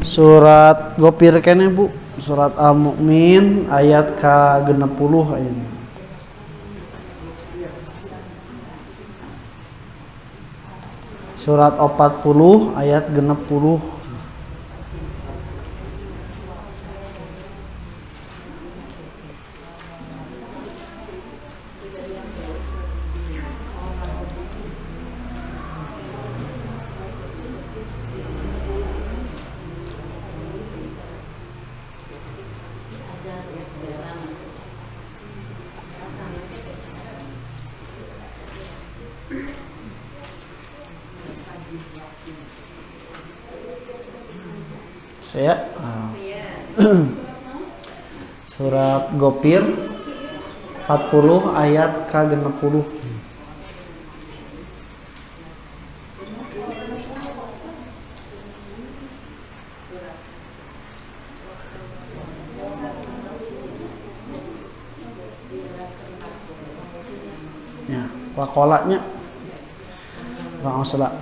Surat Ghafir kene Bu, surat Al-Mu'min ayat ke-60 ayat. Surat 40 ayat 60. Saya surat Ghafir 40 ayat ke-60. Ya, waqolanya Rasulullah.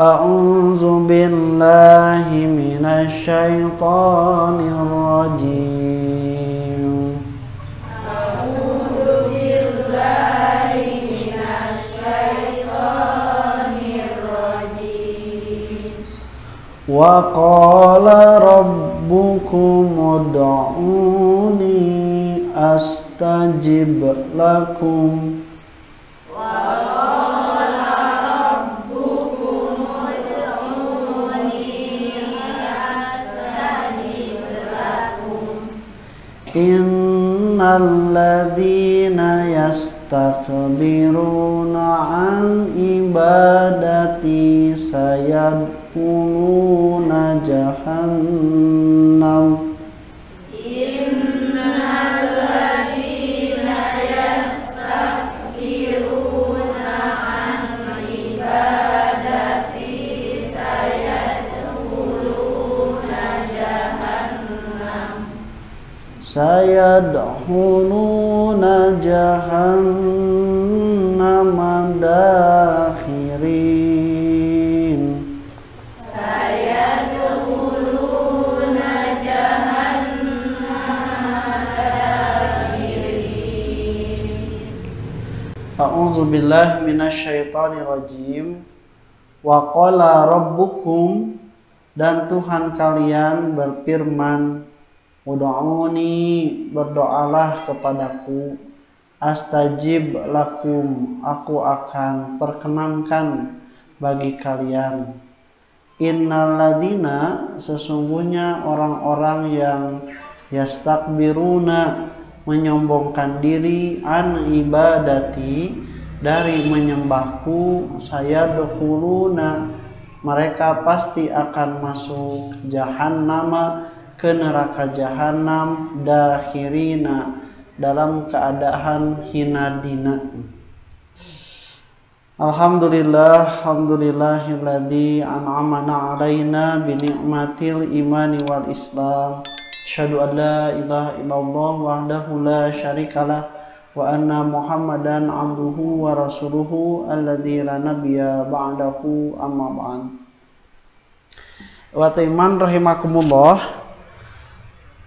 A'udzu billahi minasy syaithanir rajim. A'udzu billahi minasy syaithanir rajim. Wa qala rabbukum ud'uni astajib lakum. Innal ladzina yastakbiruna an ibadati sayadkhuluna jahannam. Innal ladzina yastakbiruna an ibadati sayadkhuluna jahannam. Sayadkhuluna jahannam dakhirin. Sayadkhuluna jahannam dakhirin. A'udzu billahi minasy syaithanir rajim. Wa qala rabbukum, dan Tuhan kalian berfirman, ud'uni, berdoalah kepadaku, astajib lakum, aku akan perkenankan bagi kalian. Innal ladzina, sesungguhnya orang-orang yang yastakbiruna, menyombongkan diri, an ibadati, dari menyembahku, sayadkhuluna, mereka pasti akan masuk jahannam, ke neraka jahanam, dakhirina, dalam keadaan hina dina. Alhamdulillah, alhamdulillahilladzi an'amana alaina bi ni'matil imani wal islam. Asyhadu an la ilaha illallah wahdahu la syarikalah wa anna Muhammadan abduhu wa rasuluhu alladzi la nabiyya ba'dahu, amma ba'd. Wa iman rahimakumullah.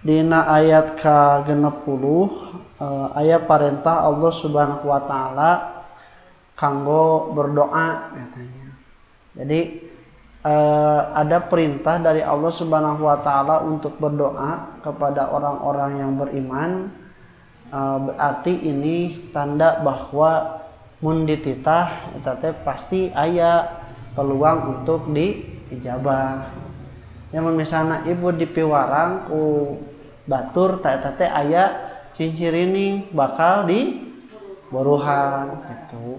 Dina ayat ke-60 ayat perintah Allah Subhanahu wa taala kanggo berdoa katanya. Jadi ada perintah dari Allah Subhanahu wa taala untuk berdoa kepada orang-orang yang beriman. Berarti ini tanda bahwa mun dititah eta teh pasti aya peluang untuk diijabah. Yang misalnya ibu dipiwarang ku batur eta teh aya cincirining bakal di boruhan gitu.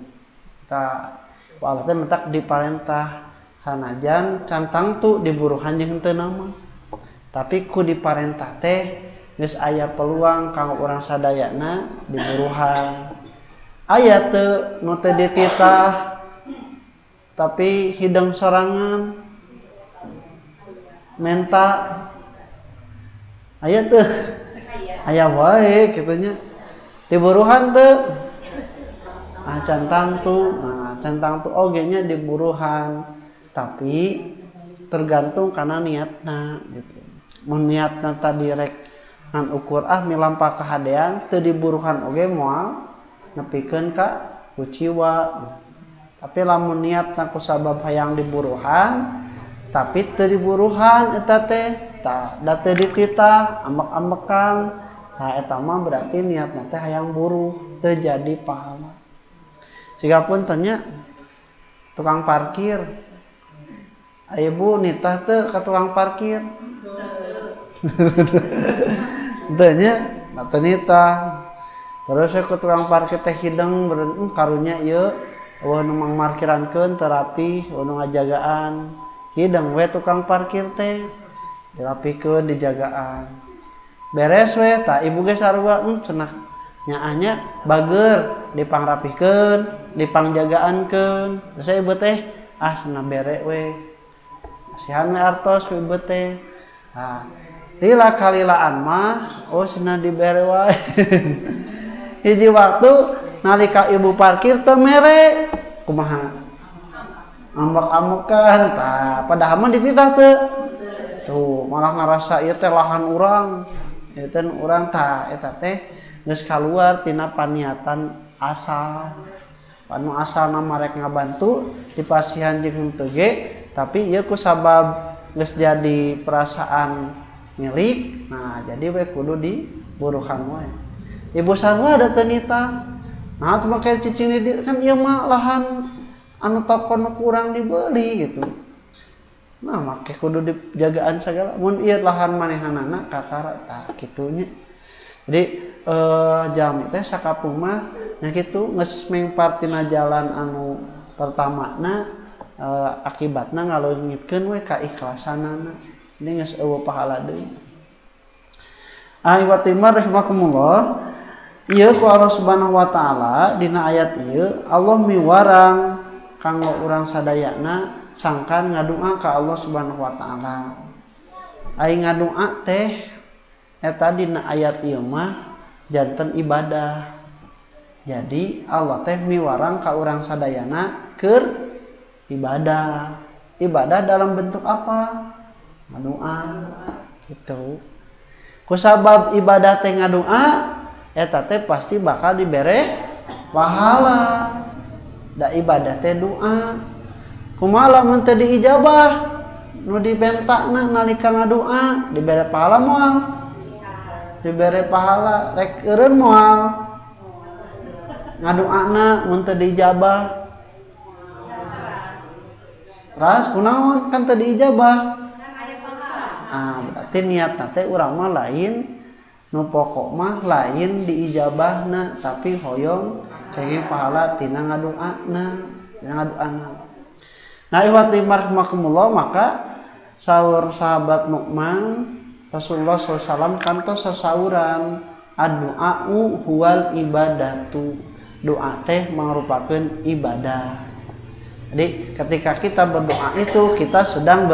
Allah teh mentak diparentah sanajan cantang tu diburuhan jeung henteu nama. Tapi ku diparentah teh geus aya peluang kanggo urang sadayana diburuhan. Aya teu nu teh dititah tapi hidung sorangan menta aya teu aya wae kitunya diburuhan teu cantang tuh oge nya diburuhan, tapi tergantung karena niatna gitu. Mun niatna tadi rek ngan ukur milampa kahadean teu diburuhan oge moal nepikeun ka kuciwa. Tapi lamun niatna ku sabab hayang diburuhan tapi teu diburuhan eta teh tah da teu dititah ambek-ambekan, nah eta mah berarti niatna teh hayang buruh teu jadi pahala. Sigapun tanya tukang parkir, ayo bu nitah teu ka tukang parkir. Tanya, teu nitah. Terus ke tukang parkir teh hideng karunya ieu eueuh nu mangmarkirankeun terapi, nu ngajagaan. Hideng we tukang parkir teh dirapikeun dijagaan. Beres we tah ibu ge sarua cenah nyaahnya bager dipangrapikeun, dipangjagaankeun. Terus ibu teh cenah bere we. Asihan we artos ku ibu teh. Nah, lila kalilaan mah cenah dibere wae. Hiji waktu nalika ibu parkir teu mere kumaha? Ambek-ambekan tah padahal mah dititah teu. Tuh malah ngarasa ieu teh lahan urang. Ieu teh urang tah eta teh geus kaluar tina paniatan asal. Anu asalna marek ngabantu dipasihan jeung teu ge, tapi ieu ku sabab geus jadi perasaan milik. Nah, jadi we kudu diburuhan we. Ibu sarua ada teu nitah. Nah, atuh make cicing di kan ieu mah lahan anu toko nu kurang dibeli gitu. Nah, make kudu dijagaan segala. Mun ieu lahan manehanana kakara tah kitunya. Jadi jami teh sakapung mah nya kitu geus mengpar tina jalan anu pertamana akibatna ngaleungitkeun we ka ikhlasanana. Ini geus eueuh pahala deui. Wa timar rahimakumullah. Ieu ku Allah Subhanahu wa taala dina ayat ieu Allah miwarang kanggo urang sadayana sangkan ngadoa ka Allah Subhanahu wa taala. Ai ngadoa teh eta dina ayat ieu mah janten ibadah. Jadi Allah teh miwarang ka urang sadayana keur ibadah. Ibadah dalam bentuk apa? Ngadoa gitu. Kusabab ibadah teh ngadoa eta teh pasti bakal dibere pahala. Da ibadah teh doa. Kumaha lamun teu diijabah nu dibentakna nalika ngadoa dibere pahala moal. Dibere pahala rek eureun moal. Ngadoana mun teu diijabah. Ras kunaon kan teu diijabah. Berarti niatna teh urang mah lain nu pokok mah lain diijabahna tapi hoyong kenging pahala tina ngadoana. Nah, ikhwati rahimakumullah, maka sahur sahabat Nu'man Rasulullah SAW kantos sasauran ad-du'a'u huwal ibadatu. Doa teh merupakan ibadah. Jadi ketika kita berdoa itu kita sedang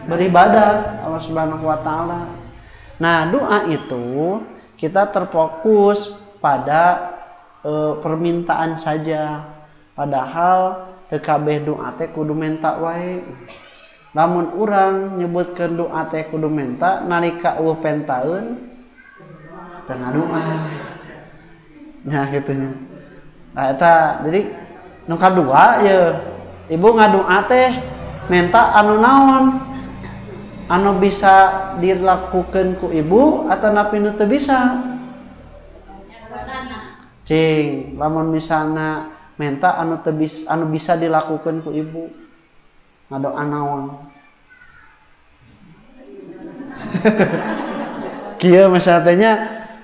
beribadah Allah Subhanahu wa taala. Nah, doa itu kita terfokus pada permintaan saja. Padahal teu kabeh doa teh kudu menta wae. Lamun urang nyebutkeun doa teh kudu menta nalika eueuh pentaeun teu ngadoa. Nah, kitu nya. Nah, eta jadi nu kadua ye ibu ngadoa teh menta anu naon? Anu bisa dilakukan ku ibu atau napi nu teu bisa? Cing, lamun misalna menta anu bisa dilakukan ku ibu. Ngadoa naon? Kieu misalnya teh nya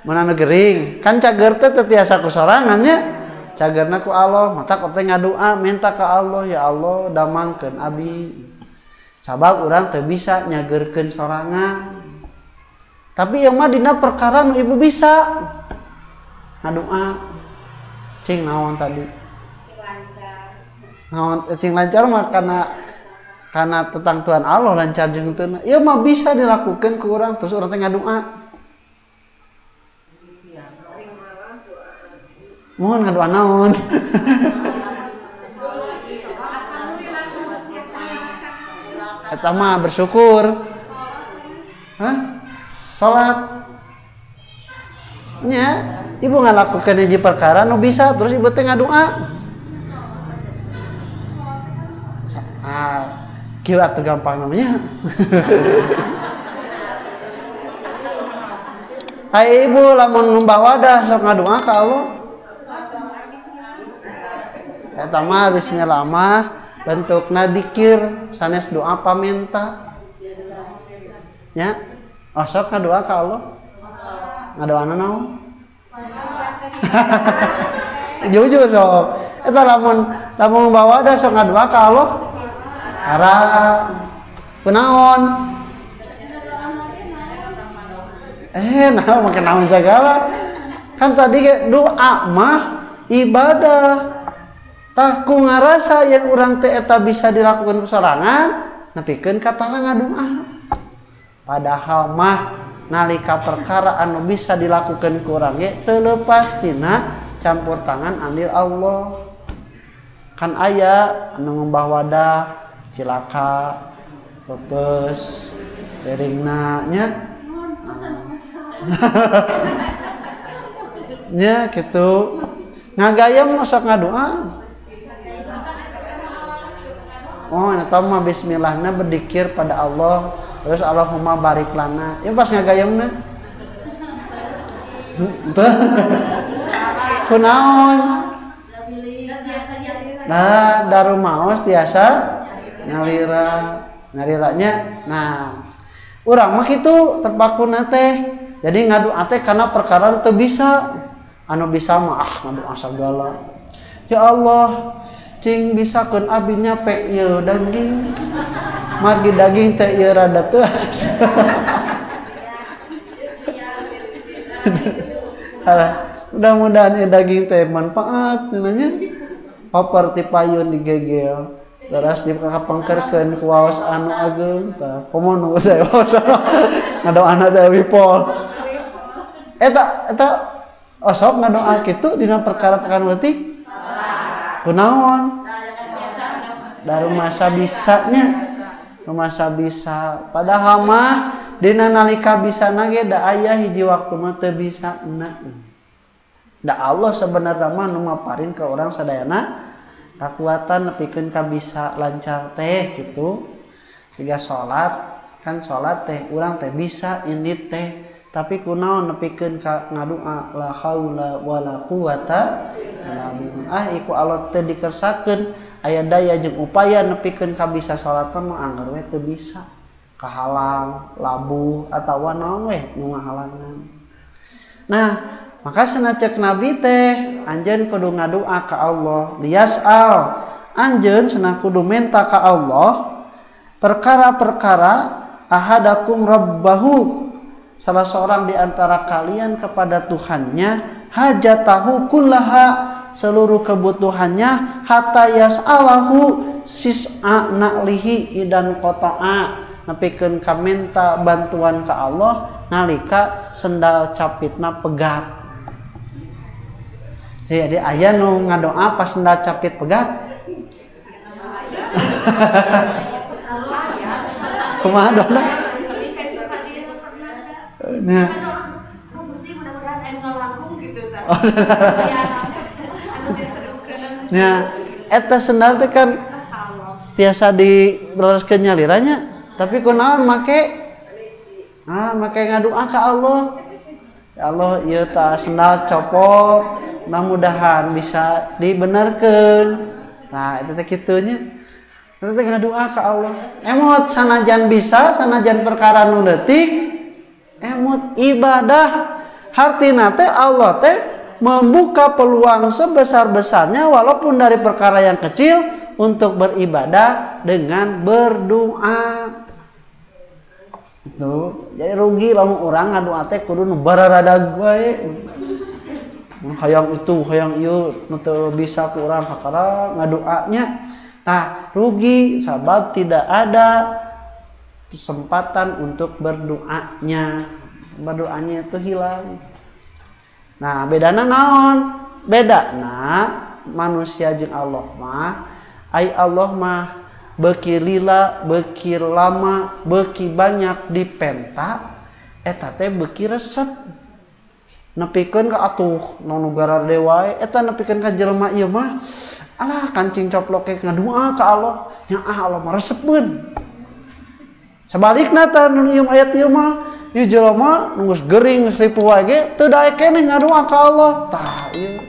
mun anu gering, kan cager teh teu tiasa ku sorangan nya. Cagerna ku Allah, mata teh ngadoa minta ka Allah, ya Allah damangkeun abi. Sabab urang teu bisa nyageurkeun sorangan. Tapi ieu mah dina perkara nu ibu bisa. Ngadoa. Cing naon tadi? Naon cing lancar mah kana tentang Tuhan Allah lancar jeung teu. Ieu mah bisa dilakukeun ku urang terus urang teh ngadoa. Mohon ngadoa naon? Eta mah bersyukur. Hah? Salat. Nya, ibu ngalakukeun hiji perkara nu bisa terus ibu teh ngadoa. Kieu atuh gampang namanya. Hai ibu lamun numbah wadah sok ngadoa ka Allah. Eta mah bismillah mah bentukna dzikir sanes doa paminta. Nya, sok ngadoa ka Allah. Ngadoana naon? Jujur sok. Eta lamun numbah wadah sok ngadoa ka Allah. Harap kunaon nah makin naon segala kan tadi doa mah ibadah tah ku ngarasa yang urang teh eta bisa dilakukan sorangan nepikeun ka tara ngadoa padahal mah nalika perkara anu bisa dilakukan ku urang ge teu leupas tina campur tangan andil Allah kan aya anu ngombah wadah cilaka, pepes, beringna nya, nya gitu, ngagayam masuk ngadoa. Oh, nata mah bismillahna berzikir pada Allah, terus Allahumma barik lana. Ya pas ngagayamna, kunaon? Nah, daru maos tiasa. Nyariranya nah urang mah kitu terpakuna teh jadi ngadu teh karena perkara teu bisa anu bisa mah ngadu sagala ya Allah cing bisakeun abi nyape ieu daging margi daging teh ieu rada teuas mudah-mudahan daging teh manfaat cenanya oper ti payun digegel terus dipangkerkeun ku waos anu ageung tah komo nu saya ngadoana teh wipol eta osok ngadoa kitu dina perkara-perkara leutik kunaon daru masa bisanya masa bisa padahal mah dina nalika bisana ge da aya hiji waktu mah teu bisana da Allah sebenarnya mah nu maparin ke urang sadayana kekuatan nepikeun ka bisa lancar teh gitu siga salat kan salat teh urang teh bisa indit teh tapi kunaon nepikeun ka ngadoa la haula wala quwata illa billah iku Allah teh dikersakeun aya daya jeung upaya nepikeun ka bisa salat mah anggar we teu bisa kahalang labuh atawa naon we nu ngahalangan nah maka senacek Nabi teh anjeun kudu ngadoa ka Allah liyasal anjeun cenah kudu minta ka Allah perkara-perkara ahadakum rabbahu salah seorang di antara kalian kepada Tuhannya hajatahu kullaha seluruh kebutuhannya hatta yas'alahu sis'a na'lihi idan qata'a nepikeun ka minta bantuan ka Allah nalika sendal capitna pegat. Jadi aya nu ngadoa pas sendal capit pegat. Kumaha doana? Nah. Nah, eta sendal teh kan tiasa dilereskeun nyaliranya, tapi kunaon make? Make ngadoa ka Allah. Ya Allah, ieu tah sendal copot. Mudah-mudahan bisa dibenarkan. Nah, itu teh kitunya. Itu teh ngadoa ka Allah. Emot sanajan bisa, sanajan perkara nu leutik, emot ibadah. Hartina teh Allah teh membuka peluang sebesar-besarnya walaupun dari perkara yang kecil untuk beribadah dengan berdoa. Itu. Jadi rugi lamun urang ngadoa teh kudu nu bararadag wae. Hayang itu hayang ieu nu teu bisa ku urang kakara ngadoanya tah rugi sabab tidak ada kesempatan untuk berdoanya itu hilang. Nah bedana naon? Bedana manusia jeung Allah mah ai Allah mah beki lila, beki lama, beki banyak dipenta eta teh beki resep nepikeun ka atuh nunugara dewa eta nepikeun ka jelema ieu mah alah kancing coplok ke ngadua ka Allah nya Allah mah resepkeun sabalikna tah nu ieu ayat ieu mah ieu jelema nu geus gering geus lipuh wae ge teu daek keneh ngadua ka Allah tah ieu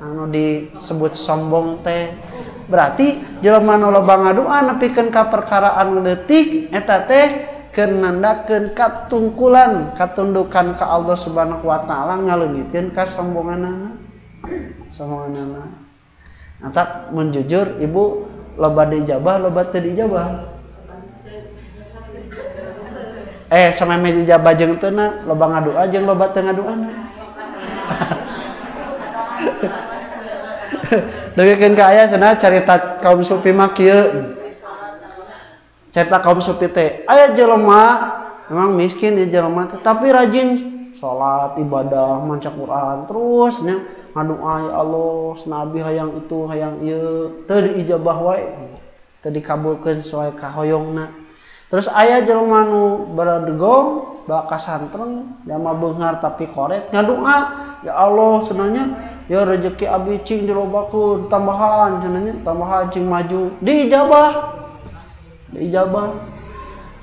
anu disebut sombong teh berarti jelema nu loba ngadua nepikeun ka perkara anu leutik eta teh keur nandakeun katungkulan katundukan ka Allah Subhanahu wa taala ngaleungitkeun ka sombonganana. Nah, mun jujur ibu loba dijabah loba teu dijabah. Sameme dijabah jeung teu na loba ngadua jeung loba teu ngaduana. Deukeun ka aya cenah carita kaum sufi mah kieu. Cerita kaum sufi teh aya jelema memang miskin ya jelema tapi rajin salat ibadah maca Quran terus nya ngadoa ya Allah nabi hayang itu hayang ieu teu diijabah wae teu dikabulkeun sesuai kahoyongna terus aya jelema nu baradegong bawa ka santreng jalma beunghar tapi koret ngadoa ya Allah sebenarnya ya rezeki abi cing dilobakeun tambahan cenanya tambahan cing maju diijabah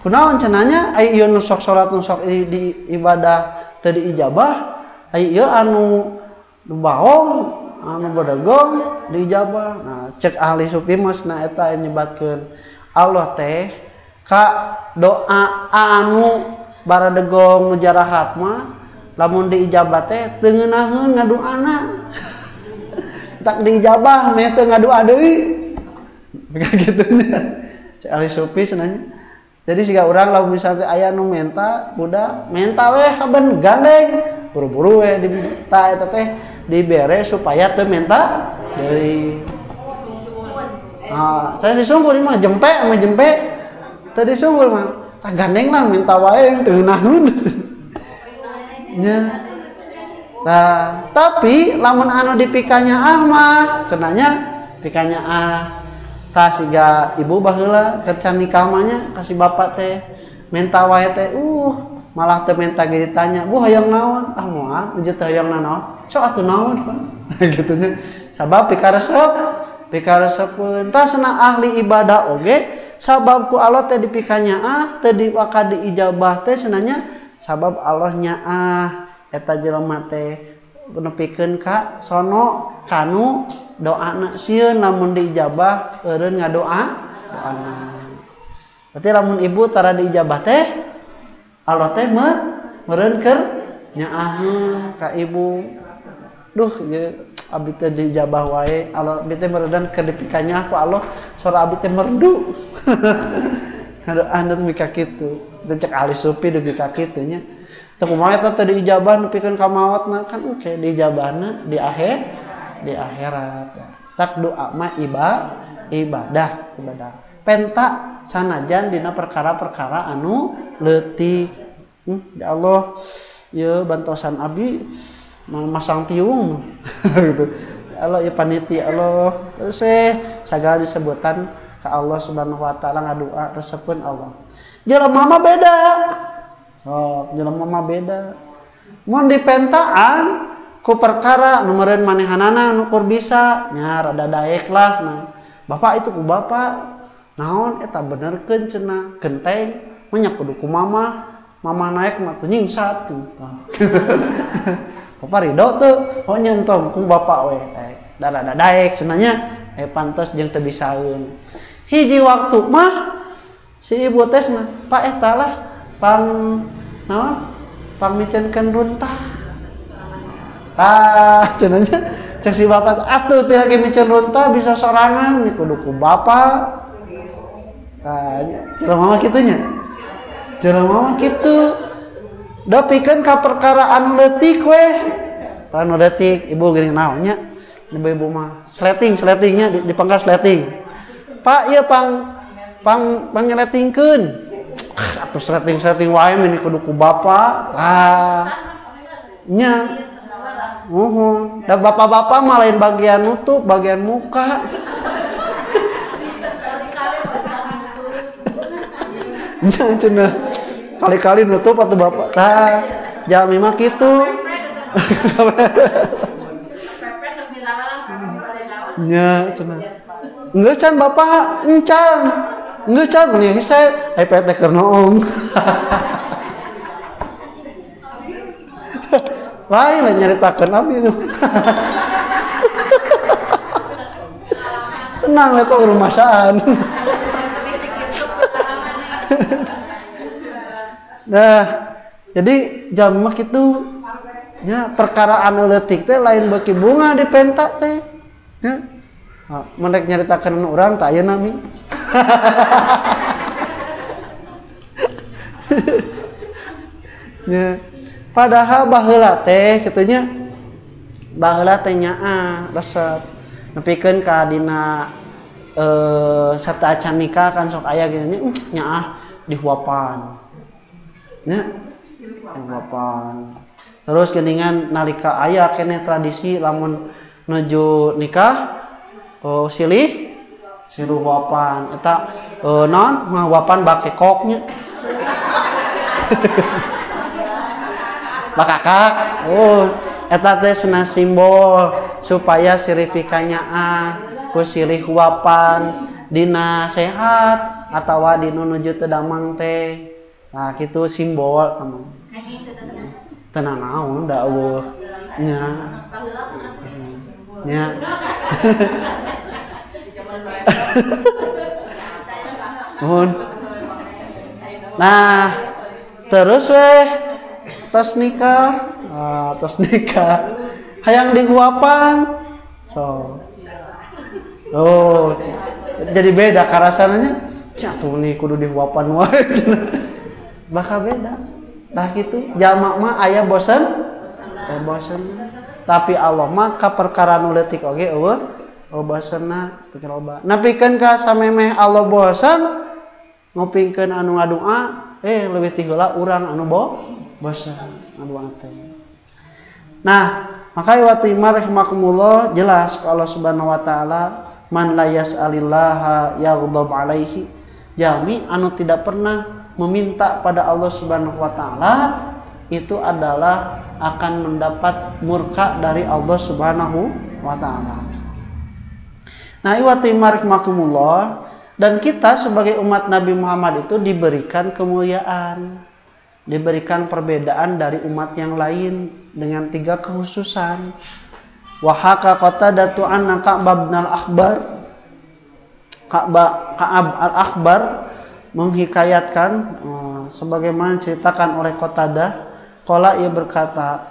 kunaon cenanya ai ieu nu sok salat nu sok di ibadah teu diijabah ai ieu anu baong anu badagong diijabah nah cek ahli sufi masna eta nyebatkeun Allah teh ka doa anu baradegong nu jarahat mah lamun diijabah teh teu ngeunaheun ngadoana tak diijabah meh teu ngadoa deui kitu nya cek ahli sufi senanya jadi siga urang lamun misalnya aya nu menta budak menta we haben gandeng buru-buru we diminta eta teh dibere supaya teu menta deui saya disungkur mah jempe teu disungkur mah tah gandeng lah minta wae teu naon nya nah tapi lamun anu dipikanya mah cenanya pikanya tah siga ibu baheula keur can nikah mah nya kasih bapak teh menta wae teh malah teu menta ge ditanya bu hayang naon moal jeung teu hayang naon sok atuh naon kitu nya sabab pikaresepkeun tah cenah ahli ibadah oge sabab ku Allah teh dipikanya teu diwaka diijabah teh cenanya sabab Allah nyaah eta jelema teh nepikeun ka sono kanu doana sieun lamun diijabah eureun ngadoa doana berarti lamun ibu tara diijabah teh Allah teh meureun keur nyaaheun ka ibu duh abdi teh diijabah wae Allah abdi teh meureun keur dipikanya ku Allah sora abdi teh merdu ngadoa anu mika kitu teh cek ahli sufi dugi ka kitu nya teu kumaha eta teh diijabah nepikeun ka maotna kan oke diijabahna di akhirat tak doa mah ibadah penta sanajan dina perkara-perkara anu leutik ya Allah ya bantosan abdi masang tiung gitu ya Allah ya panitia Allah terus sagala disebutan ka Allah Subhanahu wa taala ngadoa resepkeun Allah jelema mah beda jelema mah beda mun dipentaan ku perkara numereun manehanana nu keur bisa nya rada daek lah nah bapak itu ku bapak naon eta benerkeun cenah genteng nya kudu ku mama naik mah tuh nyingsat bapak ridho tuh nya entong ku bapak we da rada daek cenah nya pantes jeung teu bisaeun hiji waktu mah si ibu teh pak eta lah pang micenkeun runtah cenanya cek si bapak atuh pihak micen runta bisa sorangan nih kudu ku bapak jelema mah kitu nya jelema mah kitu da pikeun ka perkara anu leutik we anu leutik ibu geuning naon nya ibu mah sletingnya dipangkas sleting pak ieu pang nyeletingkeun atuh sleting wae meni kudu ku bapak nya dan bapak-bapak malah bagian nutup, bagian muka. cenah kali-kali nutup atuh bapak tah jami mah kitu nya cenah geus can bapak encan geus can meni saya iPad teh keur noong lain lah nyaritakeun abdi itu tenang lah itu rumasaan. Nah jadi jamak itu ya perkara anu leutik teh lain beki bunga di pentak teh ya mereka nyaritakeun urang tak aya nami ya padahal baheula teh kitu nya baheula teh nyaah resep nepikeun ka dina sata acan nikah kan sok aya gitu nyaah dihuapan nya dihuapan terus geuningan nalika aya keneh tradisi lamun nuju nikah silih huapan eta naon ngahuapan bake koknya bakakak eta teh cenah simbol supaya sirih pikanyaah ku silih huapan dina sehat atawa dina nuju teu damang teh nah kitu simbol teman tenang naon da eueuh nya nya nah terus tos nikah hayang dihuapan so jadi beda karasananya tuh nih kudu dihuapan wae bakal beda tah kitu jamak mah aya bosen tapi Allah mah ka perkara nu leutik oge eueuh bosenna pikir loba napikeun ka samemeh Allah bosan ngopingkeun anu ngadua leuwih ti heula urang anu bosan ngadua teh nah maka wa timar rahimakumullah jelas Allah Subhanahu wa taala man la yas'alillaha yaghdab alaihi jami anu tidak pernah meminta pada Allah Subhanahu wa taala itu adalah akan mendapat murka dari Allah Subhanahu wa taala. Nah, wa timarakumullah dan kita sebagai umat Nabi Muhammad itu diberikan kemuliaan, diberikan perbedaan dari umat yang lain dengan 3 kekhususan. Wa haka qatadatu anna Ka'ab al-Akhbar menghikayatkan sebagaimana ceritakan oleh Qatadah qala ia berkata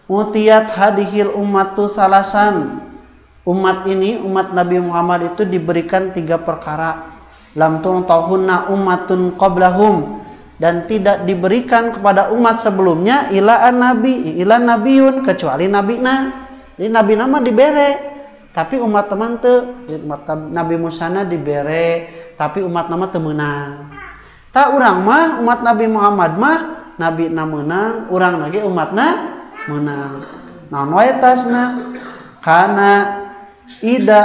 mutiyat hadhil ummatu salasan umat ini umat Nabi Muhammad itu diberikan 3 perkara lam tu'tahunna ummatun qablahum dan tidak diberikan kepada umat sebelumnya ila nabiyun kecuali nabina. Jadi nabi nama dibere tapi umat teman teu umat Nabi Musa na dibere tapi umat nama teu meunang. Tak urang mah umat Nabi Muhammad mah nabi na meunang urang lagi umatna meunang. Naon wae tasna kana ida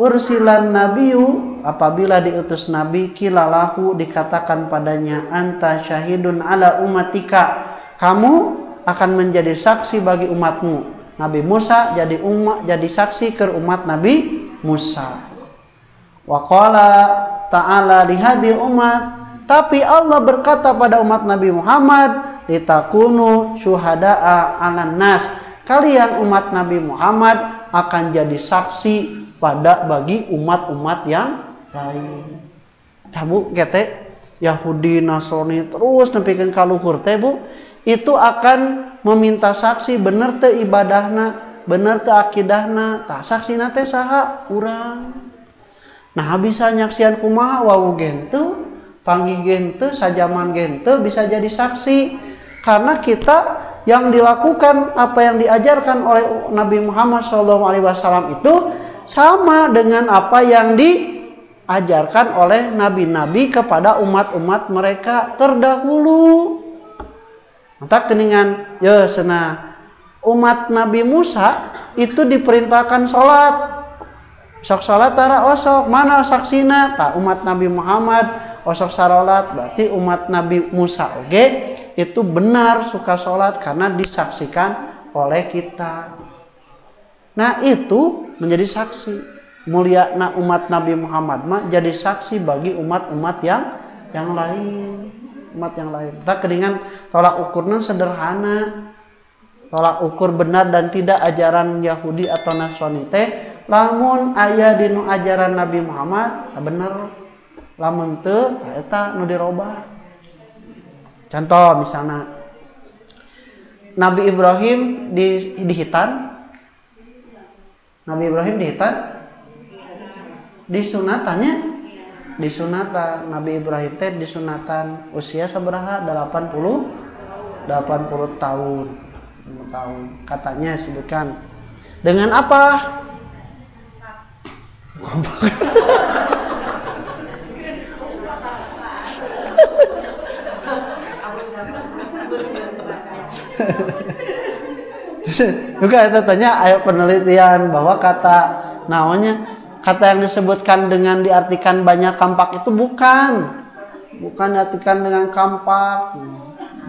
ursilan nabiyu apabila diutus nabi kilalahu dikatakan padanya anta syahidun ala ummatika kamu akan menjadi saksi bagi umatmu. Nabi Musa jadi saksi ke umat Nabi Musa. Wa qala ta'ala lihadil umat tapi Allah berkata pada umat Nabi Muhammad litakunu syuhada'a 'alan nas kalian umat Nabi Muhammad akan jadi saksi bagi umat-umat yang lain. Tabu kete Yahudi Nasrani terus nepikeun ka luhur teh Bu itu akan meminta saksi bener teu ibadahna bener teu akidahna tah saksina teh saha urang. Nah bisa nyaksian kumaha wau gen teu panggih gen teu sajaman gen teu bisa jadi saksi karena kita yang dilakukan apa yang diajarkan oleh Nabi Muhammad SAW itu sama dengan apa yang diajarkan oleh nabi-nabi kepada umat-umat mereka terdahulu. Mata keningan ya cenah umat Nabi Musa itu diperintahkan sholat. Sok sholat tara osok mana saksina tak umat Nabi Muhammad osok sarolat, berarti umat Nabi Musa oge itu benar suka sholat karena disaksikan oleh kita. Nah itu menjadi saksi mulia umat Nabi Muhammad mah jadi saksi bagi umat-umat yang lain, umat yang lain. Kita kedingan tolak ukurnya sederhana, tolak ukur benar dan tidak ajaran Yahudi atau Nasrani teh lamun aya dinu ajaran Nabi Muhammad bener, lamun teu eta nu dirobah. Contoh misalnya Nabi Ibrahim dihitan, Nabi Ibrahim dihitan, disunatannya, disunatan Nabi Ibrahim teh disunatan usia sabaraha 80 tahun. Katanya sebutkan dengan apa? Kompak. Juga kita tanya ayo penelitian bahwa kata yang disebutkan dengan diartikan banyak kampak itu bukan diartikan dengan kampak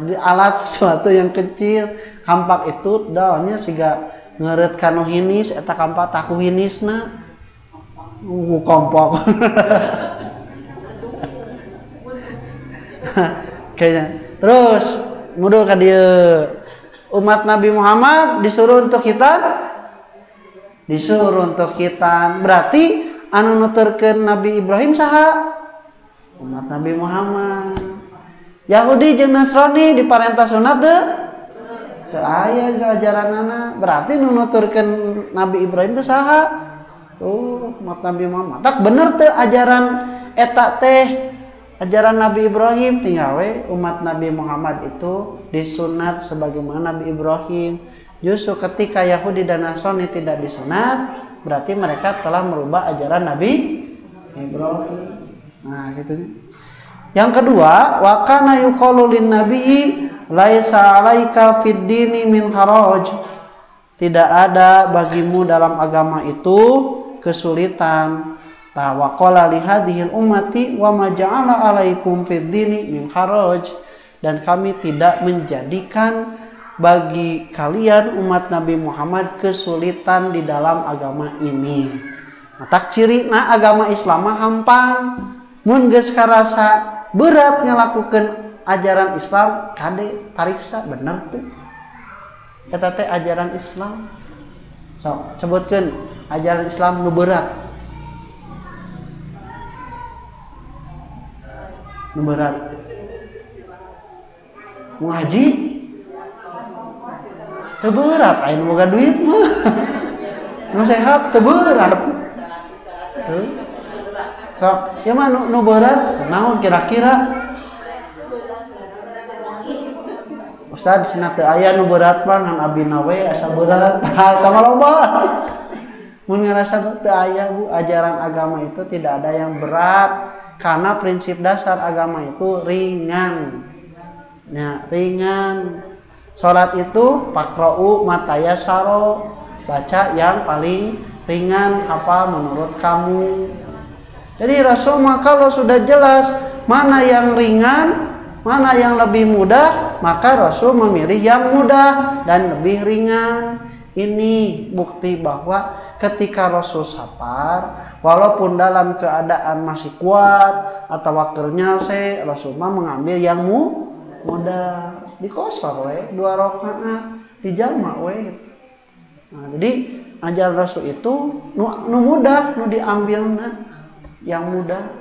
di alat sesuatu yang kecil. Kampak itu daunnya siga ngeureut kanu hinis eta kampak taku hinisna kompak. Kayaknya terus mudul ka dieu umat Nabi Muhammad disuruh untuk khitan, berarti anu nuturkeun Nabi Ibrahim saha? Umat Nabi Muhammad. Yahudi jeung Nasrani diparentah sunat teu aya di ajaranana, berarti nu nuturkeun Nabi Ibrahim teh saha? Umat Nabi Muhammad. Tak bener teu ajaran eta teh ajaran Nabi Ibrahim, tinggal we umat Nabi Muhammad itu disunat sebagaimana Nabi Ibrahim. Justru ketika Yahudi dan Nasrani tidak disunat, berarti mereka telah merubah ajaran Nabi Ibrahim. Nah, gitu. Yang kedua, wa kana yuqalu lin nabiyyi laisa 'alaika fid dini min haraj. Tidak ada bagimu dalam agama itu kesulitan. Wa qala li hadhil ummati wa ma ja'ala 'alaikum fid dini min haraj, dan kami tidak menjadikan bagi kalian umat Nabi Muhammad kesulitan di dalam agama ini. Tak ciri na agama Islam mah hampang. Mun geus karasa berat ngalakukeun ajaran Islam kade pariksa bener teu eta teh ajaran Islam. Sok sebutkeun ajaran Islam nu berat. Nu berat. Mau haji teu berat, aya nu boga duit mah. Nu sehat teu berat. Sok, ya mah nu berat, naon kira-kira? Ustaz cenah teu aya nu berat mah ngan abdina we asa berat. Tah mah loba. Mun ngarasa teu aya Bu, ajaran agama itu tidak ada yang berat karena prinsip dasar agama itu ringan. Ya, ringan. Salat itu pakra'u matayasaro, baca yang paling ringan apa menurut kamu. Jadi Rasul mah kalau sudah jelas mana yang ringan, mana yang lebih mudah, maka Rasul memilih yang mudah dan lebih ringan. Ini bukti bahwa ketika Rasul safar, walaupun dalam keadaan masih kuat atau wakernya Rasul mah mengambil yang mudah, dikosor we 2 rakaat, dijamak we gitu. Nah, jadi ajaran Rasul itu nu mudah, nu diambilna yang mudah.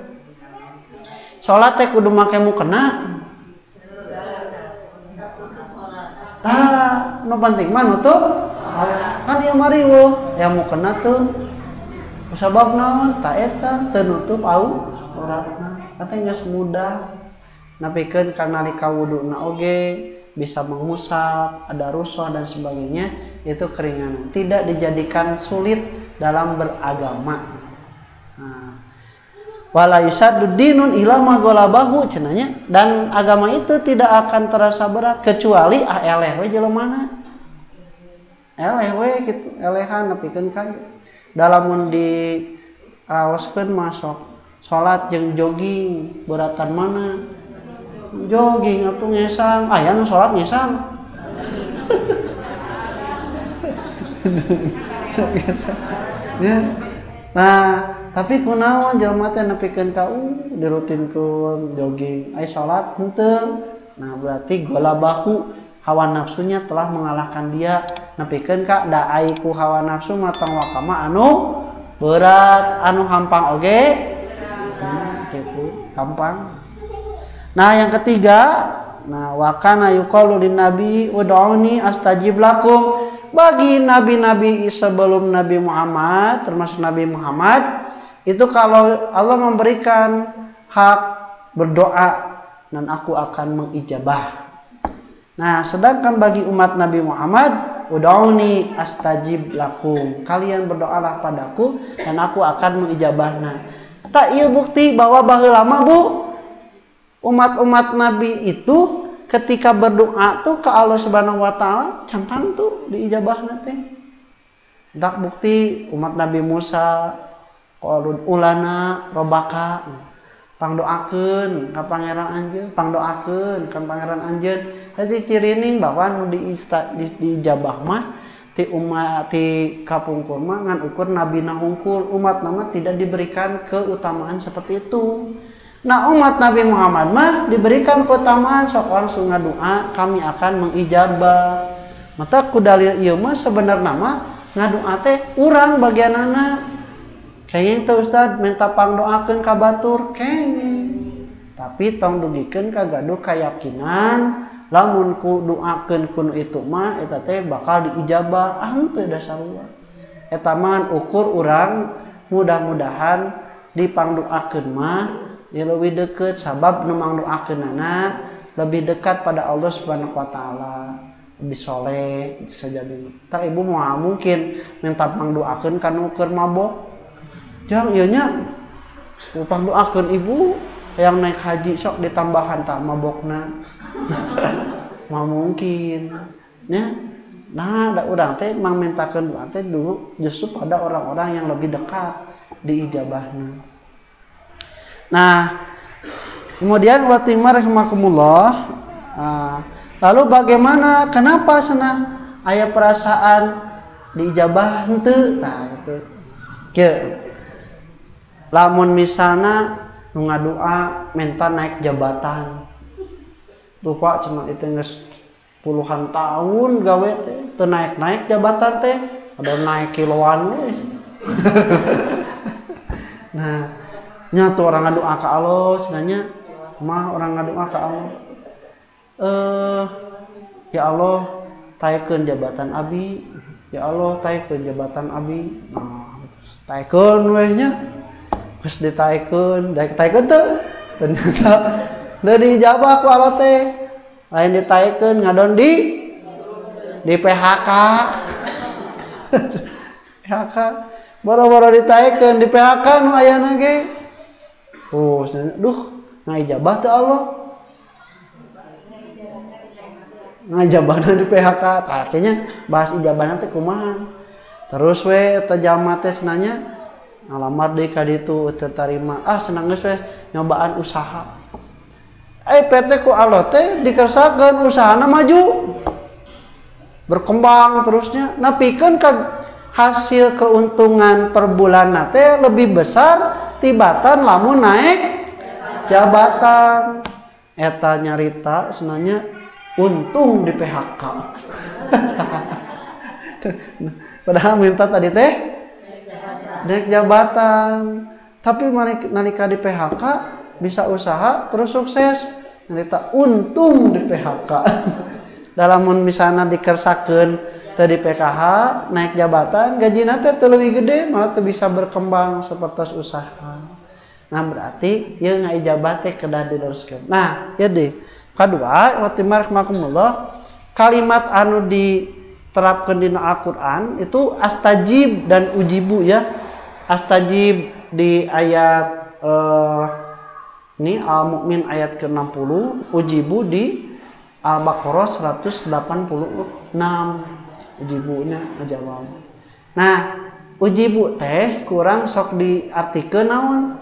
Salat teh kudu make mukena. Tah, nu penting mah nutup kan ieu mari wo, yang mukena tuh sabab naon? Ta eta teu nutup auratna. Eta geus mudah. Napikeun kana nalika wuduna oge bisa mengusap, ada rusuh dan sebagainya, itu keringanan. Tidak dijadikan sulit dalam beragama. Wala yusaddu dinun ila ma golabahu cenanya, dan agama itu tidak akan terasa berat kecuali eleh we jelemana. Eleh we kitu, elehan nepikeun ka. Dalam mun di raoskeun masuk salat jeung jogging beratan mana? Jogging atuh ngesang, aya nu salat ngesang. Ya. Nah, tapi kunaon jelema teh nepikeun ka dirutinkeun jogging, ai salat henteu. Nah, berarti golabahu hawa nafsunya telah mengalahkan dia nepikeun ka daai ku hawa nafsu matang wakama anu berat, anu hampang oge. Nah, gitu, gampang. Nah, yang ketiga, nah wa kana yuqalu lin nabi ud'uni astajib lakum. Bagi nabi-nabi sebelum Nabi Muhammad, termasuk Nabi Muhammad, itu kalau Allah memberikan hak berdoa dan aku akan mengijabah. Nah, sedangkan bagi umat Nabi Muhammad, ud'uni astajib lakum. Kalian berdoalah padaku dan aku akan mengijabahna. Tak ieu bukti bahwa baheula mah Bu, umat-umat Nabi itu ketika berdoa tuh ke Allah Subhanahu wa taala cantan tuh diijabahna teh. Dak bukti umat Nabi Musa qalud ulana robaka pangdoakeun ka pangeran anjeun, pangdoakeun ka pangeran anjeun. Jadi cirining bahwa nu diijabah mah ti umat ti kapungkur mah ngan ukur nabina hungkul, umat nama tidak diberikan keutamaan seperti itu. Nah, umat Nabi Muhammad mah diberikan keutamaan sok langsung ngadoa kami akan mengijabah. Mata ku dalil ieu mah sebenarnya mah ngadoa teh urang bagianana. Kayaknya itu Ustaz minta pangdoakeun ka batur kenging. Tapi tong dugikeun ka gaduh keyakinan lamun ku doakeun kun itu mah eta teh bakal diijabah. Henteu da sarua. Eta mah ukur urang mudah-mudahan dipangdoakeun mah dia lebih dekat sabab nu mangdoakeunana lebih dekat pada Allah Subhanahu wa taala, lebih soleh sajadi. Tak ibu mau mungkin minta pangdoakeun kanu keur mabok. Jang ieu nya pangdoakeun ibu yang naik haji sok ditambahan tak mabokna. Mau mungkin nya. Nah, da urang teh mang mintakeun doa teh dulu justru pada orang-orang yang lebih dekat diijabahna. Nah, kemudian watimah rahimakumullah. Lalu bagaimana? Kenapa sana aya perasaan diijabah henteu? Tah itu. Kieu. Lamun misalna nu ngadoa minta naik jabatan. Tuh Pak cenah itu geus puluhan tahun gawe teh teu naik-naik jabatan teh, ada naik kiloan we. Nah, nyatu orang ngadoa ka Allah cenanya mah orang ngadoa ka Allah ya Allah taekeun jabatan abi, ya Allah taekeun jabatan abi. Nah taekeun we nya geus ditaekeun teu ternyata teu diijabah ku Allah teh, lain ditaekeun ngadon di PHK. PHK boro-boro ditaekeun di PHK nu ayana ge. Oh, duh, ngajabah teh Allah. Ngajabahna di PHK, akhirnya bahas ijabahna teh kumaha. Terus we teh jalma teh cenanya ngalamar deui ka ditu teu tarima. Ah, senang geus we nyobaan usaha. PT ku Allah teh dikersakeun usahana maju. Berkembang terusnya. Napikeun ka hasil keuntungan per bulan teh lebih besar tibatan lamun naik jabatan. Eta nyarita senanya untung di PHK. Padahal minta tadi teh naik jabatan, tapi nalika di PHK bisa usaha terus sukses. Nyarita untung di PHK. Dalam misalnya dikersakeun tadi PKH naik jabatan gajina teh leuwih gede malah teu bisa berkembang seperti usaha. Nah berarti ieu ngaijabah teh kedah dileruskeun. Nah ya deh kadua watimar rahimakumullah kalimat anu diterapkeun dina Al-Qur'an itu astajib dan ujibu ya. Astajib di ayat ini Al-Mu'min ayat ke-60, ujibu di Al-Baqarah 186. Ujibunya ngejawab. Nah, ujibu teh kurang sok diartikeun naon?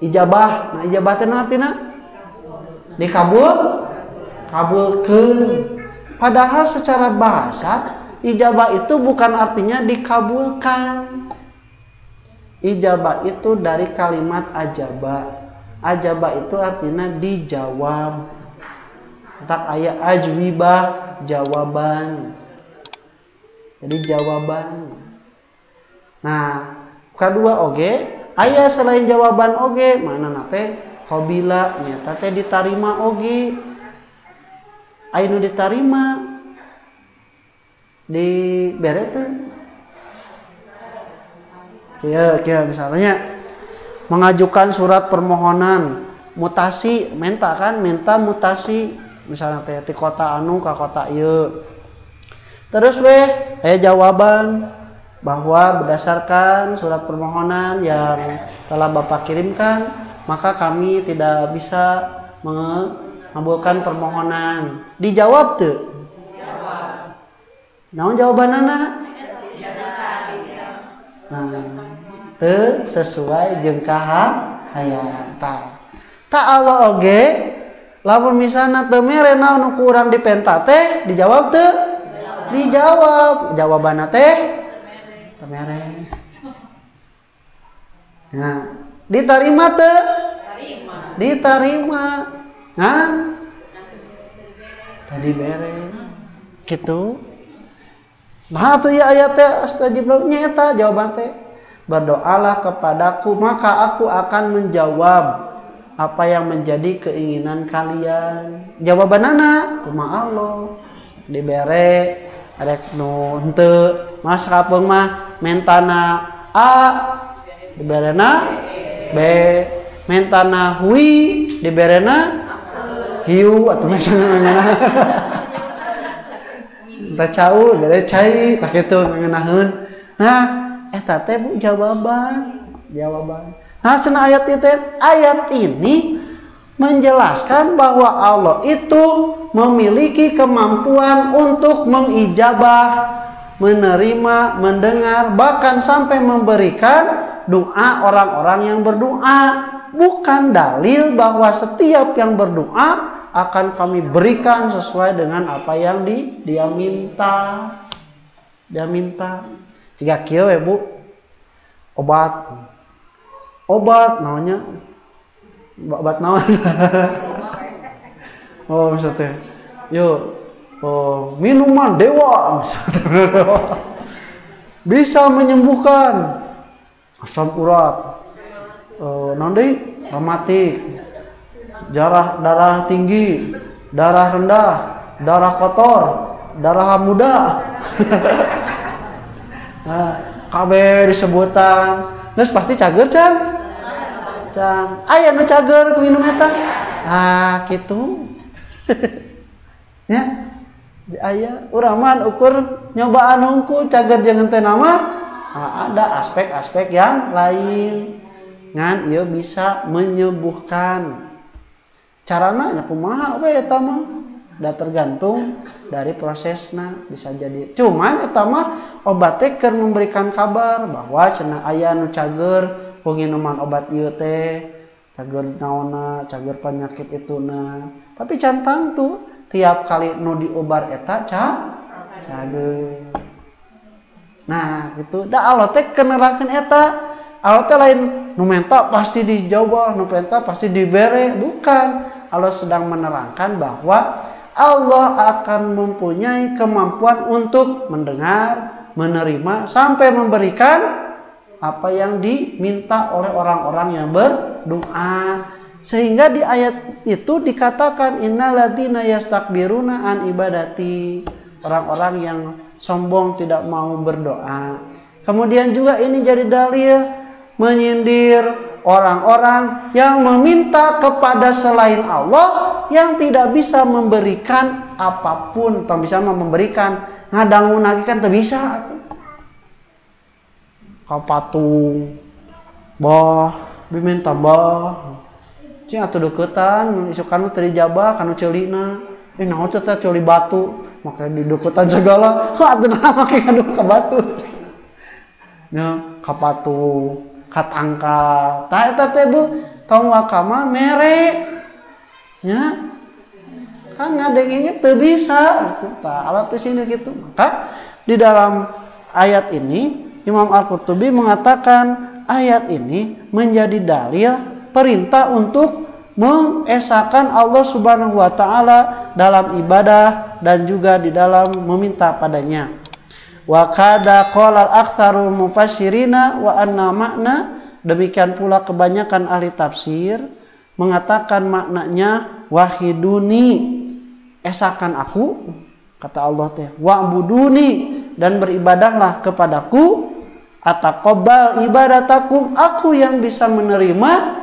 ijabah. Nah ijabah teh artina kabulkeun. Padahal secara bahasa ijabah itu bukan artinya dikabulkan. Ijabah itu dari kalimat ajaba. Ajaba itu artinya dijawab. Tak aya ajwibah, jawaban. Jadi jawaban. Nah, kedua oge aya selain jawaban oge mana nate qabila nyata teh ditarima oge. Aya nu ditarima di bere teh. Kieu misalnya mengajukan surat permohonan mutasi, minta mutasi misalnya teh ti kota anu ka kota ieu. Terus aya jawaban bahwa berdasarkan surat permohonan yang telah Bapak kirimkan, maka kami tidak bisa mengabulkan permohonan. Dijawab tuh? Jawab. Naon jawabanana? Nah, teu sesuai jeung kahayang tah. Ta Allah oge lamun misalna teu mere naon nu urang dipenta teh dijawab teu? Dijawab. Jawabanna teh teu mere. Nah, diterima teu? Diterima. Ngan tadi bere. Kitu. Nah tuh ya ayat teh astajib lahu nyata jawaban teh. Berdoalah kepadaku maka aku akan menjawab apa yang menjadi keinginan kalian. Jawabanana kumaha Allah. Dibere arek nu henteu mas kapeung mah mentana A diberena B, mentana hui diberena hiu atuh misalnya tah caur bere cai tah kitu ngeunaheun. Nah eta teh Bu jawaban. Nah cenah ayat ini menjelaskan bahwa Allah itu memiliki kemampuan untuk mengijabah, menerima, mendengar, bahkan sampai memberikan doa orang-orang yang berdoa. Bukan dalil bahwa setiap yang berdoa akan kami berikan sesuai dengan apa yang dia minta. Jika kieu ya Bu, obat namanya obat naon? Oh misalnya, minuman dewa misalnya bisa menyembuhkan asam urat, rematik, darah tinggi, darah rendah, darah kotor, darah muda. Nah, KB disebutan, terus pasti cager can. Aya nu cager ku minum eta. Ah, kitu. Ya. Aya urang mah ukur nyobaan hungkul cager jeung teh nama. Nah, ada aspek-aspek yang lain. Ngan ieu bisa menyembuhkan. Carana nya kumaha we eta mah? Da tergantung dari prosesna bisa jadi. Cuman eta mah obat teh keur memberikan kabar bahwa cenah aya nu cager ku nginuman obat ieu teh, cager naonna, cager penyakit ituna. Tapi cantang tuh tiap kali nu diobar eta cager. Nah, gitu. Da Allah teh keur nerangkeun eta. Allah teh lain nu menta pasti dijawab, nu penta pasti dibere, bukan. Allah sedang menerangkan bahwa Allah akan mempunyai kemampuan untuk mendengar, menerima, sampai memberikan apa yang diminta oleh orang-orang yang berdoa. Sehingga di ayat itu dikatakan innalladzina yastakbiruna an ibadati, orang-orang yang sombong tidak mau berdoa. Kemudian juga ini jadi dalil menyindir orang-orang yang meminta kepada selain Allah yang tidak bisa memberikan apapun, tak bisa memberikan ngadangun lagi kan tak bisa. Kau patung, diminta cing atuh deketan, isukan teu dijabah kanu ceulina. Naon teh ceuli batu, maka di deketan segala. Atuh naon make ngadu ka batu. Nya ka patung, ka tangkal. Tah eta teh Bu tong wakama mere nya kan ngadengnya teu bisa gitu. Tah alat di sini gitu. Maka di dalam ayat ini Imam Al-Qurtubi mengatakan ayat ini menjadi dalil perintah untuk mengesahkan Allah Subhanahu wa taala dalam ibadah dan juga di dalam meminta padanya. Wa kada qala al-aktsarul mufassirina wa anna makna, demikian pula kebanyakan ahli tafsir mengatakan maknanya wahiduni, esahkan aku, kata Allah teh, wa'buduni, dan beribadahlah kepadaku, ataqabbal ibadatakum, aku yang bisa menerima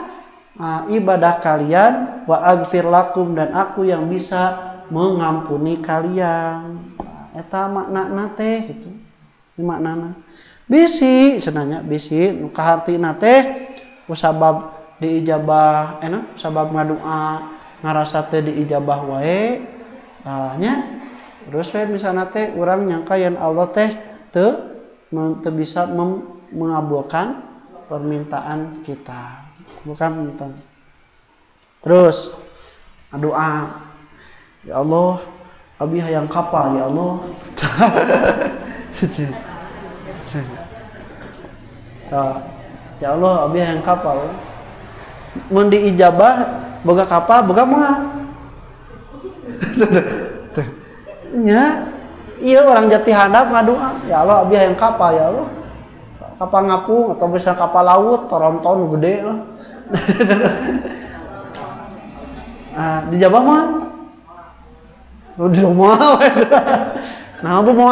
ibadah kalian, wa aghfir lakum, dan aku yang bisa mengampuni kalian. Eta makna teh gitu. Ini maknana. Bisi cenanya bisi nu kahartina teh usabab diijabah usabab ngadua ngarasa teh diijabah wae. Nah nya terus we misalna teh urang nyangka yen Allah teh teu bisa mengabulkan permintaan kita. Bukan permintaan. Terus doa, ya Allah, abi hayang kapal ya Allah. Ya Allah, abi hayang kapal. Mun diijabah boga kapal, boga moal. Nya, iya orang jati handap ngadoa, ya Allah abi hayang kapal ya Allah. Kapal ngapung atau bisa kapal laut, toronton gede lah. Dijabah mah udah mau nah apa mau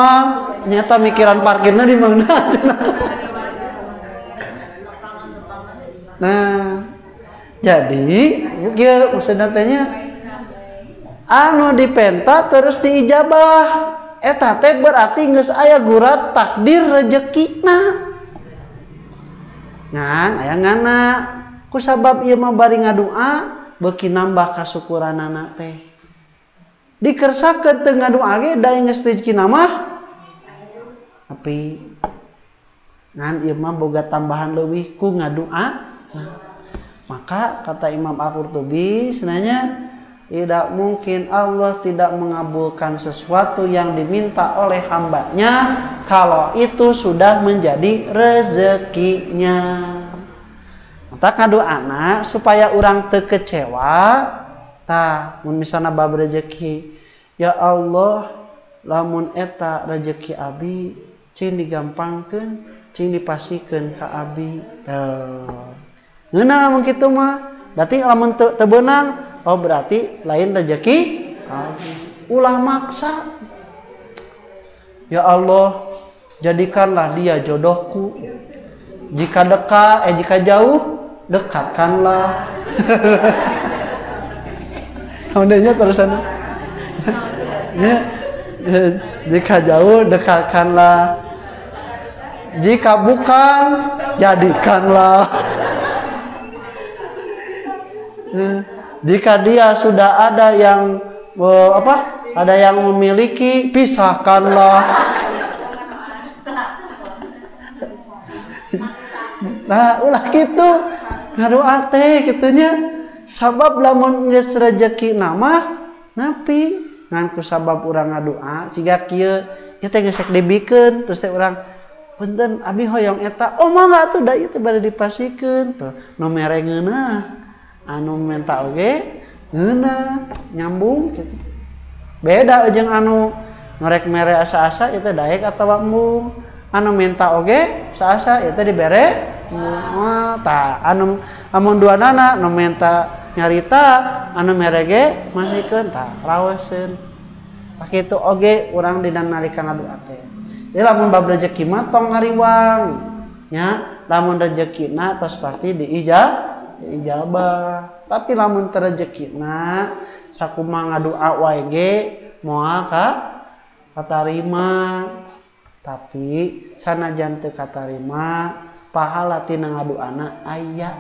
nyata mikiran parkirnya di mana nah jadi ya maksudnya tanya anu dipenta terus diijabah eta teh berarti geus aya gurat takdir rezekina ngan aya ngana ku sabab ieu mah bari ngadoa beuki nambah kasukuranana teh. Dikersakeun teu ngadoa ge da geus rezekina mah tapi ngan ieu mah boga tambahan leuwih ku ngadoa. Maka kata Imam Al-Qurtubi sebenarnya tidak mungkin Allah tidak mengabulkan sesuatu yang diminta oleh hambanya kalau itu sudah menjadi rezekinya. Tak ngadu anak supaya orang teu kecewa. Tah mun misalna bab rezeki, ya Allah, lamun eta rezeki abi cing digampangkeun, cing dipasikeun ka abi. Ngeunah mun kitu mah, berarti lamun teu beunang, oh berarti lain rezeki abi. Ulah maksa. Ya Allah, jadikanlah dia jodohku. Jika dekat, jika jauh, dekatkanlah. Kemudiannya terusan. Ya, jika jauh dekatkanlah. Jika bukan, jadikanlah. Jika dia sudah ada yang ada yang memiliki, pisahkanlah. Nah, ulah gitu. Ngadoa teh kitunya sabab lamun geus rezeki nama napi ngan ku sabab urang ngadoa siga kieu ieu teh geus dibikeun terus teh urang punten abi hoyong eta oh mangga atuh da ieu teh bade dipasikeun tuh nu mere ngeunah anu menta oge ngeunah nyambung gitu beda jeung anu ngorek mere asa-asa ieu teh daek atawa embung anu menta oge saasa ieu teh dibere tah anu amun duanana nu menta nyarita anu merege masihkeun tah raoseun tah kitu oge urang dina nalika ngadoa teh jadi lamun bab rezeki mah tong ngariwang nya lamun rezekina tos pasti diijabah tapi lamun teu rezekina sakumaha ngadoa wae ge moal katarima tapi sanajan teu katarima pahala tina ngadoana aya.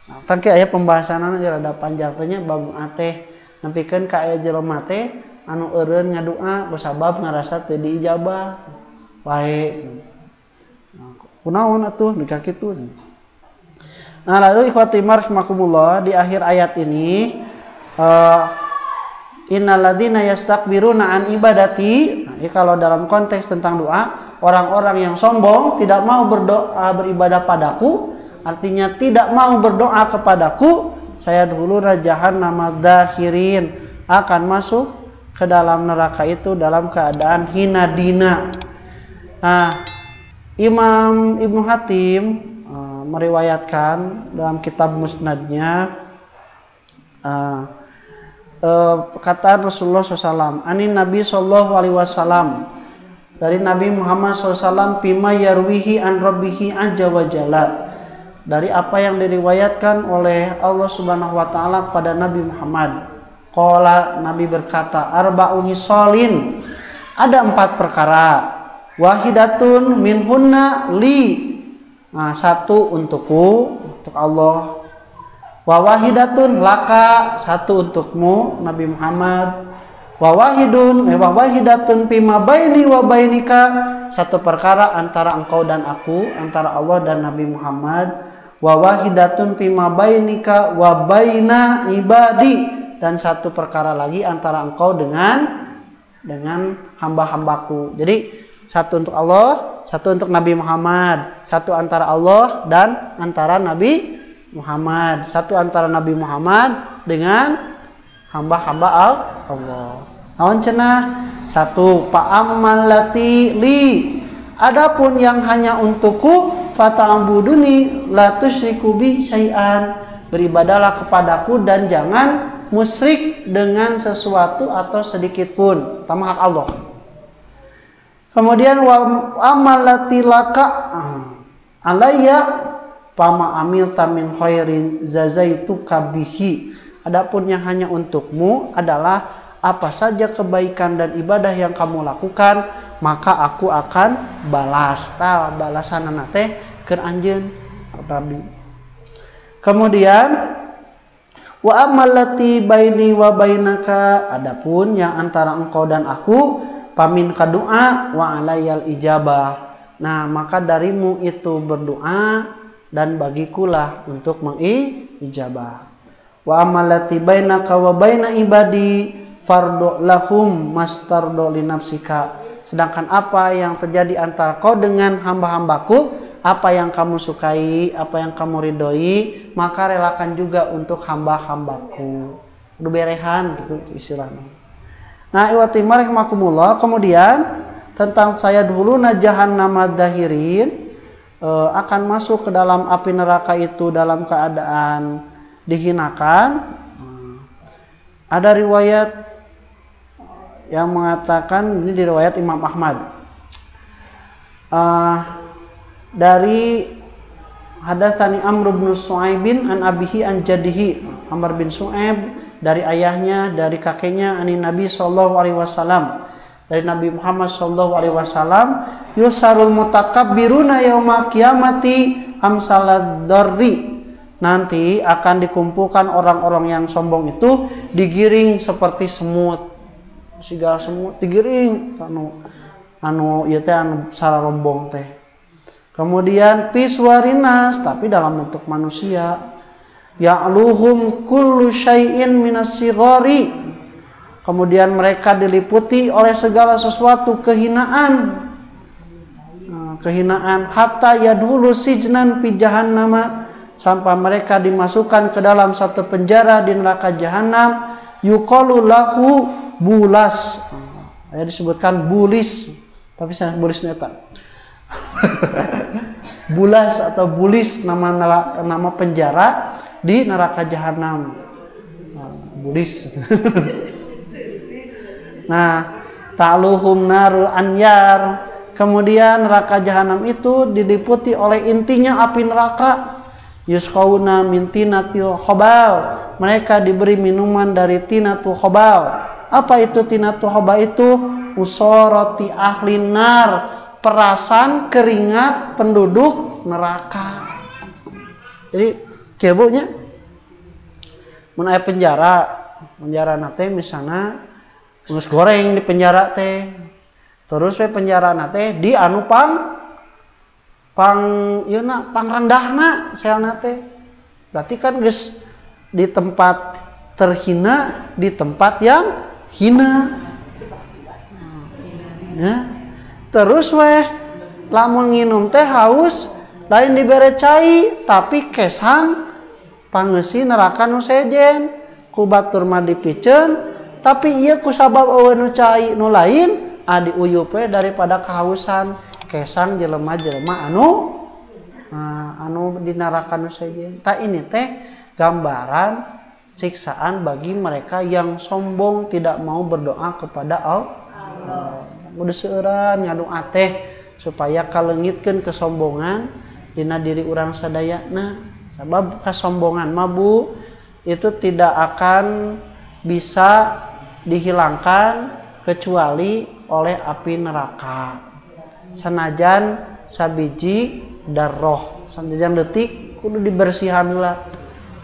Nah, tangke aya pembahasanana rada panjang teh nya bab teh nepikeun ka aya jelema teh anu eureun ngadoa kusabab ngarasa teu diijabah wae. Nah, kunaon atuh nikah kitu. Nah, lalu ikhwati rahimakumullah, di akhir ayat ini innalladzina yastakbiruna an ibadati. Nah, kalau dalam konteks tentang doa, orang-orang yang sombong tidak mau berdoa beribadah padaku, artinya tidak mau berdoa kepadaku, saya dulu jahannam dakhirin, akan masuk ke dalam neraka itu dalam keadaan hina dina. Nah, Imam Ibnu Hatim meriwayatkan dalam kitab musnadnya perkataan Rasulullah SAW, anin Nabi SAW, dari Nabi Muhammad SAW, pima yarwihi an rabbihi azza wa jalla, dari apa yang diriwayatkan oleh Allah Subhanahu wa taala pada Nabi Muhammad. Qala, Nabi berkata, arba'u hisolin, ada 4 perkara, wahidatun minhunna li, nah, 1 untukku, untuk Allah, wa wahidatun laka, 1 untukmu Nabi Muhammad, wa wahidatun pima baini wa bainika, 1 perkara antara engkau dan aku, antara Allah dan Nabi Muhammad, wa wahidatun pima bainika wa baina ibadi, dan 1 perkara lagi antara engkau dengan hamba-hambaku. Jadi 1 untuk Allah, 1 untuk Nabi Muhammad, 1 antara Allah dan antara Nabi Muhammad, 1 antara Nabi Muhammad dengan hamba-hamba Allah. Naon cenah? 1 fa'amallati li, adapun yang hanya untukku, fata'buduni la tusyriku bi syai'an, beribadahlah kepadaku dan jangan musyrik dengan sesuatu atau sedikit pun, terutama hak Allah. Kemudian wa amallati laka alayya pama amilta min khairin zazaituka bihi, adapun yang hanya untukmu adalah apa saja kebaikan dan ibadah yang kamu lakukan, maka aku akan balas. Balasanana teh keur anjeun Nabi. Kemudian wa amallati baini wa bainaka, adapun yang antara engkau dan aku, pamin kadu'a wa alayal ijabah, nah maka darimu itu berdoa dan bagikulah untuk mengijabah. Wa amallati bainaka wa baina ibadi fardu lahum mastardu li nafsika, sedangkan apa yang terjadi antara kau dengan hamba-hambaku, apa yang kamu sukai, apa yang kamu ridhoi, maka relakan juga untuk hamba-hambaku. Udah berehan gitu istilahnya. Nah, iwati rahimakumullah, kemudian tentang saya dulu jahannam dahirin, akan masuk ke dalam api neraka itu dalam keadaan dihinakan. Ada riwayat yang mengatakan, ini di riwayat Imam Ahmad, dari hadatsani Amr bin Su'aibin an abihi an jadihi, Amr bin Su'aib dari ayahnya, dari kakeknya, ani Nabi sallallahu alaihi wasallam, dari Nabi Muhammad sallallahu alaihi wasallam, yusarul mutakabbiruna yaumil qiyamati amsalad darri, nanti akan dikumpulkan orang-orang yang sombong itu digiring seperti semut. Siga semut digiring anu ieu teh anu sararombong teh. Kemudian piswarinas, tapi dalam bentuk manusia. Ya'luhum kullu syai'in minas sighari, kemudian mereka diliputi oleh segala sesuatu kehinaan. Kehinaan hatta yadhulu sijnan fi jahannama, sampai mereka dimasukkan ke dalam satu penjara di neraka jahanam. Yuqalu lahu bulas, ya disebutkan bulis, tapi saya bulis neta. Bulas atau bulis, nama penjara di neraka jahanam. Bulis. Nah, ta'luhum narul anyar, kemudian neraka jahanam itu diliputi oleh intinya api neraka. Yusqauna min tinatil khobal, mereka diberi minuman dari tinatul khobal. Apa itu tinatul khobal itu? Usoroti ahli nar, perasan keringat penduduk neraka. Jadi kebunya mun aya penjara nate misalnya ngus goreng di penjara teh, terus we penjara nate di anu pang rendahna selna teh, Berarti kan geus di tempat terhina, di tempat yang hina. Nah, terus weh lamun nginum teh haus lain dibere cai tapi kesang pangeusi neraka nu sejen ku batur mah dipiceun tapi ieu ku sabab eueuh nu cai nu lain adi uyup we daripada kehausan kesang jelema-jelema anu di neraka nu sejen. Tah ini teh gambaran siksaan bagi mereka yang sombong tidak mau berdoa kepada Allah. Kudu seueuran ngadoa teh supaya kalengitkeun kesombongan dina diri urang sadayana. Sabab kesombongan mah Bu itu tidak akan bisa dihilangkan kecuali oleh api neraka. Sanajan sabiji darroh, sanajan detik kudu dibersihan heula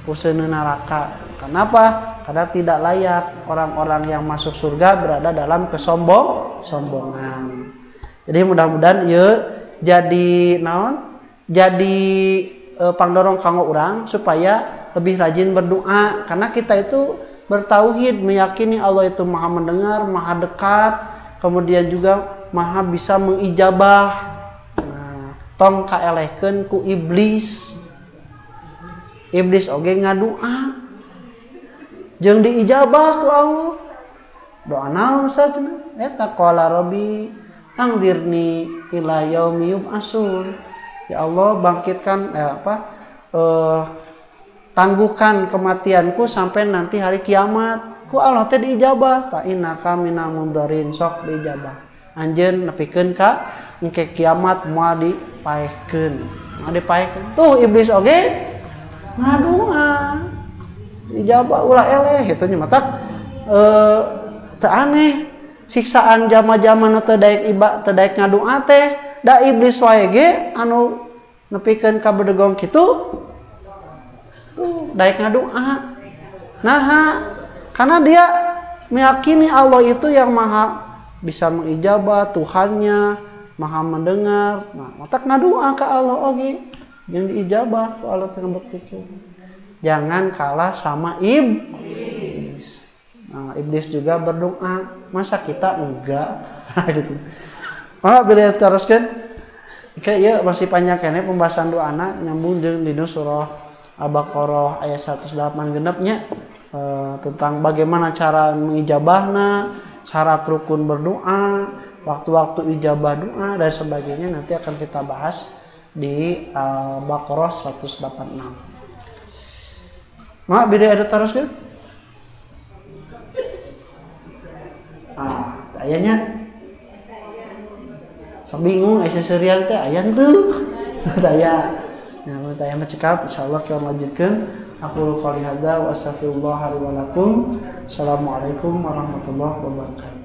ku seuneu neraka. Kenapa? Karena tidak layak orang-orang yang masuk surga berada dalam kesombongan. Jadi mudah-mudahan ieu jadi naon? Jadi pangdorong kanggo urang supaya lebih rajin berdoa karena kita itu bertauhid meyakini Allah itu Maha mendengar, Maha dekat, kemudian juga Maha bisa mengijabah. Nah, tong kaelehkeun ku iblis. Iblis oge ngadoa. Jeung diijabah ku Allah. Doa naon saja eta qala rabbi angdirni ila yaumi yub'atsun. Ya Allah bangkitkan tangguhkan kematianku sampai nanti hari kiamat. Ku Allah teh diijabah. Fa innaka minal mundarin sok diijabah. Anjeun nepikeun ka engke kiamat moal dipaehkeun. Moal dipaehkeun. Tuh iblis oge ngadoa. Diijabah ulah eleh kitu nya mah teu aneh. Siksaan jama-jama nu teu daek ngadoa teh da iblis wae ge anu nepikeun ka bedegong kitu tuh daek ngadoa. Naha karena dia meyakini Allah itu yang maha bisa mengijabah, Tuhannya maha mendengar. Nah, matak ngadoa ka Allah oge jeung diijabah ku Allah teh ngabektikeun. Jangan kalah sama iblis. Nah, iblis juga berdoa, masa kita enggak? Gitu. Maka bila teruskan, oke, ya masih panjang kene pembahasan doa anak nyambung jeung dina surah Al-Baqarah ayat 108 genepnya tentang bagaimana cara mengijabahna, syarat rukun berdoa, waktu-waktu ijabah doa dan sebagainya nanti akan kita bahas di Al-Baqarah 186. Maka bila ada teruskan? Ayahnya sok bingung aya seserian teh aya teu daya nya mun teh mah cekap insyaallah kita lanjutkeun aku qouli hadza wa astaghfirullah li wa lakum assalamualaikum warahmatullahi wabarakatuh.